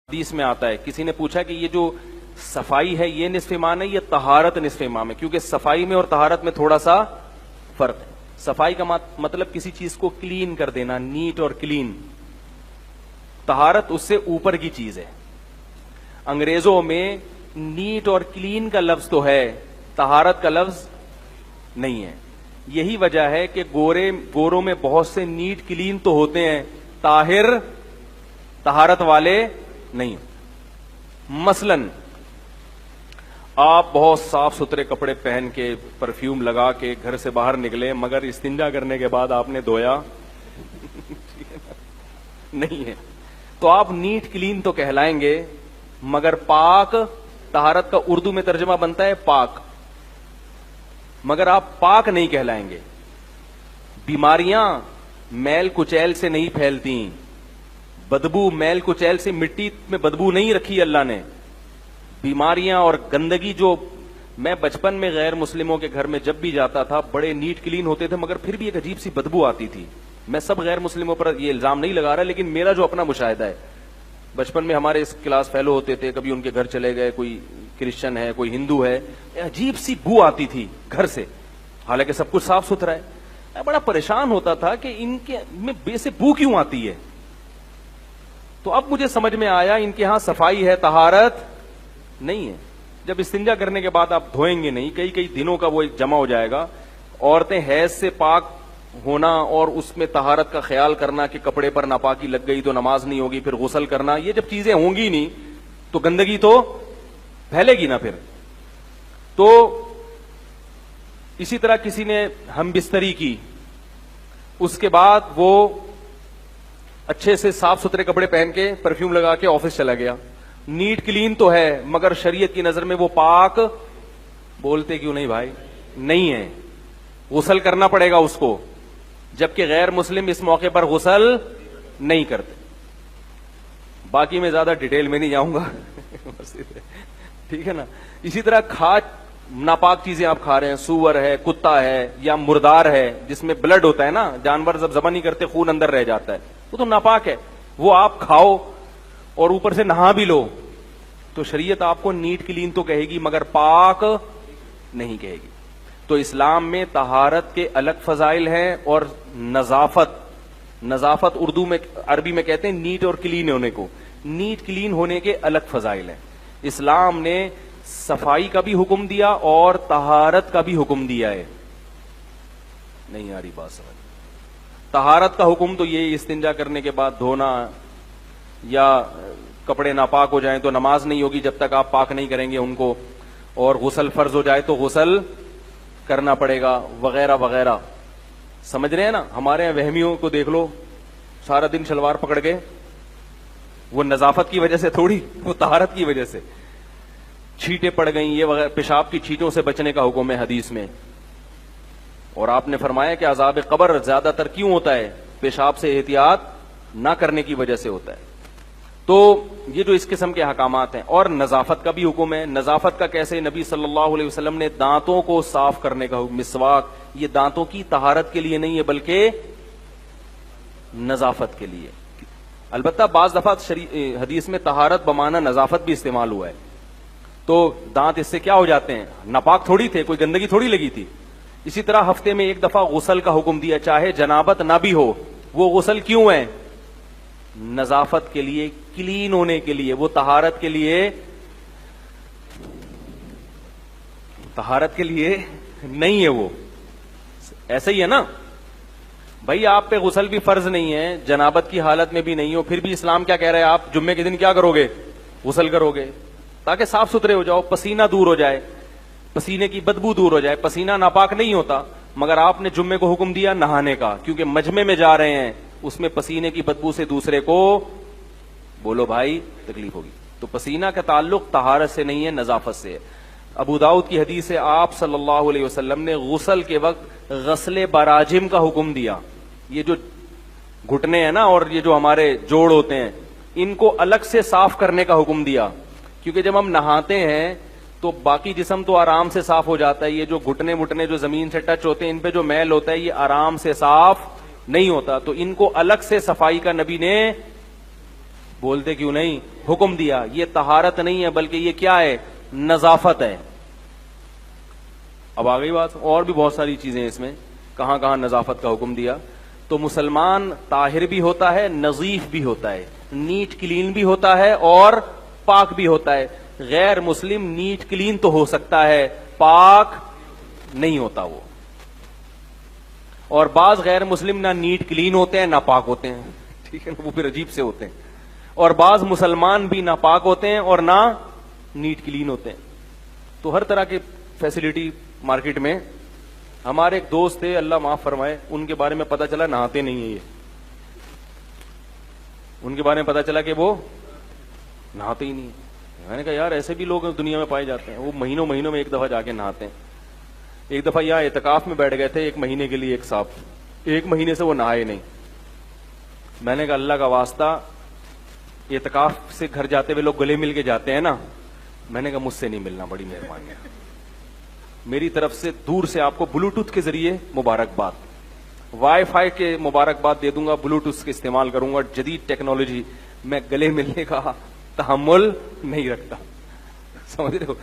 حدیث میں آتا ہے، کسی نے پوچھا کہ یہ جو صفائی ہے یہ نصف ایمان ہے، یہ طہارت نصف ایمان ہے، کیونکہ صفائی میں اور طہارت میں تھوڑا سا فرق ہے۔ صفائی کا مطلب کسی چیز کو کلین کر دینا، نیٹ اور کلین۔ طہارت اس سے اوپر کی چیز ہے۔ انگریزوں میں نیٹ اور کلین کا لفظ تو ہے، طہارت کا لفظ نہیں ہے۔ یہی وجہ ہے کہ گوروں میں بہت سے نیٹ کلین تو ہوتے ہیں، طاہر طہارت والے نہیں۔ مثلاً آپ بہت صاف ستھرے کپڑے پہن کے پرفیوم لگا کے گھر سے باہر نکلے، مگر استنجا کرنے کے بعد آپ نے دھویا نہیں ہے، تو آپ نیٹ کلین تو کہلائیں گے، مگر پاک، طہارت کا اردو میں ترجمہ بنتا ہے پاک، مگر آپ پاک نہیں کہلائیں گے۔ بیماریاں میل کچیل سے نہیں پھیلتی، بدبو میل کچیل سے، مٹی میں بدبو نہیں رکھی اللہ نے۔ بیماریاں اور گندگی، جو میں بچپن میں غیر مسلموں کے گھر میں جب بھی جاتا تھا، بڑے نیٹ کلین ہوتے تھے، مگر پھر بھی ایک عجیب سی بدبو آتی تھی۔ میں سب غیر مسلموں پر یہ الزام نہیں لگا رہا، لیکن میرا جو اپنا مشاہدہ ہے، بچپن میں ہمارے اس کلاس فیلو ہوتے تھے، کبھی ان کے گھر چلے گئے، کوئی کرسچن ہے کوئی ہندو ہے، عجیب سی بو آتی تھی گھر سے، حالانکہ سب کچھ صاف ستھرا ہے۔ میں بڑا پریشان ہوتا تھا کہ ان کے میں بے سے بو کیوں آتی ہے۔ تو اب مجھے سمجھ میں آیا ان کے ہاں صفائی ہے، طہارت نہیں ہے۔ جب استنجا کرنے کے بعد آپ دھوئیں گے نہیں، کئی دنوں کا وہ ایک جمع ہو جائے گا۔ عورتیں حیض سے پاک ہونا اور اس میں طہارت کا خیال کرنا کہ کپڑے پر ناپاکی لگ گئی تو نماز نہیں ہوگی، پھر غسل کرنا، یہ جب چیزیں ہوں گی نہیں تو گندگی تو پھیلے گی نا۔ پھر تو اسی طرح کسی نے ہم بستری کی، اس کے بعد وہ اچھے سے صاف ستھرے کپڑے پہن کے پرفیوم لگا کے آفس چلا گیا، نیٹ کلین تو ہے، مگر شریعت کی نظر میں وہ پاک بولتے کیوں نہیں بھائی؟ نہیں ہے، غسل کرنا پڑے گا اس کو، جبکہ غیر مسلم اس موقع پر غسل نہیں کرتے۔ باقی میں زیادہ ڈیٹیل میں نہیں جاؤں گا ٹھیک ہے نا۔ اسی طرح ناپاک چیزیں آپ کھا رہے ہیں، سور ہے، کتا ہے، یا مردار ہے جس میں بلڈ ہوتا ہے نا، جانور جب ذبح نہیں کرتے خون اندر رہ جاتا ہے، وہ تو ناپاک ہے، وہ آپ کھاؤ اور اوپر سے نہا بھی لو تو شریعت آپ کو نیٹ کلین تو کہے گی، مگر پاک نہیں کہے گی۔ تو اسلام میں طہارت کے الگ فضائل ہیں، اور نظافت اردو میں، عربی میں کہتے ہیں نیٹ اور کلین ہونے کو، نیٹ کلین ہونے کے الگ فضائل ہیں۔ اسلام نے صفائی کا بھی حکم دیا اور طہارت کا بھی حکم دیا ہے۔ نہیں آ رہی بات سمجھ؟ طہارت کا حکم تو یہ استنجا کرنے کے بعد دھونا، یا کپڑے ناپاک ہو جائیں تو نماز نہیں ہوگی جب تک آپ پاک نہیں کریں گے ان کو، اور غسل فرض ہو جائے تو غسل کرنا پڑے گا، وغیرہ وغیرہ۔ سمجھ رہے ہیں نا؟ ہمارے یہاں وہمیوں کو دیکھ لو، سارا دن شلوار پکڑ کے، وہ نظافت کی وجہ سے تھوڑی، وہ طہارت کی وجہ سے۔ چھینٹیں پڑ گئیں یہ وغیرہ، پیشاب کی چھینٹوں سے بچنے کا حکم ہے حدیث میں، اور آپ نے فرمایا کہ عذاب قبر زیادہ تر کیوں ہوتا ہے؟ پیشاب سے احتیاط نہ کرنے کی وجہ سے ہوتا ہے۔ تو یہ جو اس قسم کے احکامات ہیں، اور نظافت کا بھی حکم ہے۔ نظافت کا کیسے؟ نبی صلی اللہ علیہ وسلم نے دانتوں کو صاف کرنے کا حکم، مسواک، یہ دانتوں کی طہارت کے لیے نہیں ہے بلکہ نظافت کے لیے۔ البتہ بعض دفعہ حدیث میں طہارت بمانا نظافت بھی استعمال ہوا ہے، تو دانت اس سے کیا ہو جاتے ہیں؟ ناپاک تھوڑی تھے، کوئی گندگی تھوڑی لگی تھی۔ اسی طرح ہفتے میں ایک دفعہ غسل کا حکم دیا، چاہے جنابت نہ بھی ہو۔ وہ غسل کیوں ہے؟ نظافت کے لیے، کلین ہونے کے لیے، وہ طہارت کے لیے، طہارت کے لیے نہیں ہے۔ وہ ایسا ہی ہے نا بھائی، آپ پہ غسل بھی فرض نہیں ہے، جنابت کی حالت میں بھی نہیں ہو، پھر بھی اسلام کیا کہہ رہے ہیں؟ آپ جمعے کے دن کیا کرو گے؟ غسل کرو گے، تاکہ صاف ستھرے ہو جاؤ، پسینہ دور ہو جائے، پسینے کی بدبو دور ہو جائے۔ پسینہ ناپاک نہیں ہوتا، مگر آپ نے جمعے کو حکم دیا نہانے کا، کیونکہ مجمع میں جا رہے ہیں، اس میں پسینے کی بدبو سے دوسرے کو، بولو بھائی، تکلیف ہوگی۔ تو پسینہ کا تعلق طہارت سے نہیں ہے، نظافت سے ہے۔ ابو داؤد کی حدیث ہے، آپ صلی اللہ علیہ وسلم نے غسل کے وقت غسل براجم کا حکم دیا۔ یہ جو گھٹنے ہیں نا، اور یہ جو ہمارے جوڑ ہوتے ہیں، ان کو الگ سے صاف کرنے کا حکم دیا، کیونکہ جب ہم نہاتے ہیں تو باقی جسم تو آرام سے صاف ہو جاتا ہے، یہ جو گھٹنے وٹنے جو زمین سے ٹچ ہوتے ہیں، ان پہ جو میل ہوتا ہے یہ آرام سے صاف نہیں ہوتا، تو ان کو الگ سے صفائی کا نبی نے بولتے کیوں نہیں؟ حکم دیا. یہ طہارت نہیں ہے بلکہ یہ کیا ہے؟ نظافت ہے. اب آ گئی بات. اور بھی بہت ساری چیزیں اس میں کہاں کہاں نظافت کا حکم دیا. تو مسلمان طاہر بھی ہوتا ہے, نظیف بھی ہوتا ہے, نیٹ کلین بھی ہوتا ہے اور پاک بھی ہوتا ہے. غیر مسلم نیٹ کلین تو ہو سکتا ہے, پاک نہیں ہوتا وہ. اور بعض غیر مسلم نہ نیٹ کلین ہوتے ہیں نہ پاک ہوتے ہیں, ٹھیک ہے نا, وہ پھر عجیب سے ہوتے ہیں. اور بعض مسلمان بھی نہ پاک ہوتے ہیں اور نہ نیٹ کلین ہوتے ہیں. تو ہر طرح کی فیسلٹی مارکیٹ میں. ہمارے ایک دوست تھے, اللہ معاف فرمائے, ان کے بارے میں پتا چلا نہاتے نہیں ہیں. یہ ان کے بارے میں پتا چلا کہ وہ نہاتے ہی نہیں. میں نے کہا یار ایسے بھی لوگ دنیا میں پائے جاتے ہیں, وہ مہینوں مہینوں میں ایک دفعہ جا کے نہاتے ہیں. ایک دفعہ یہاں اعتکاف میں بیٹھ گئے تھے 1 مہینے کے لیے, ایک صاحب 1 مہینے سے وہ نہائے نہیں. میں نے کہا اللہ کا واسطہ, اعتکاف سے گھر جاتے ہوئے لوگ گلے مل کے جاتے ہیں نا, میں نے کہا مجھ سے نہیں ملنا, بڑی مہربانی ہے, میری طرف سے دور سے آپ کو بلوٹوتھ کے ذریعے مبارکباد, وائی فائی کے مبارکباد دے دوں گا, بلوٹوتھ کے استعمال کروں گا, جدید ٹیکنالوجی. میں گلے ملنے کا تحمل نہیں رکھتا, سمجھ رہے ہو.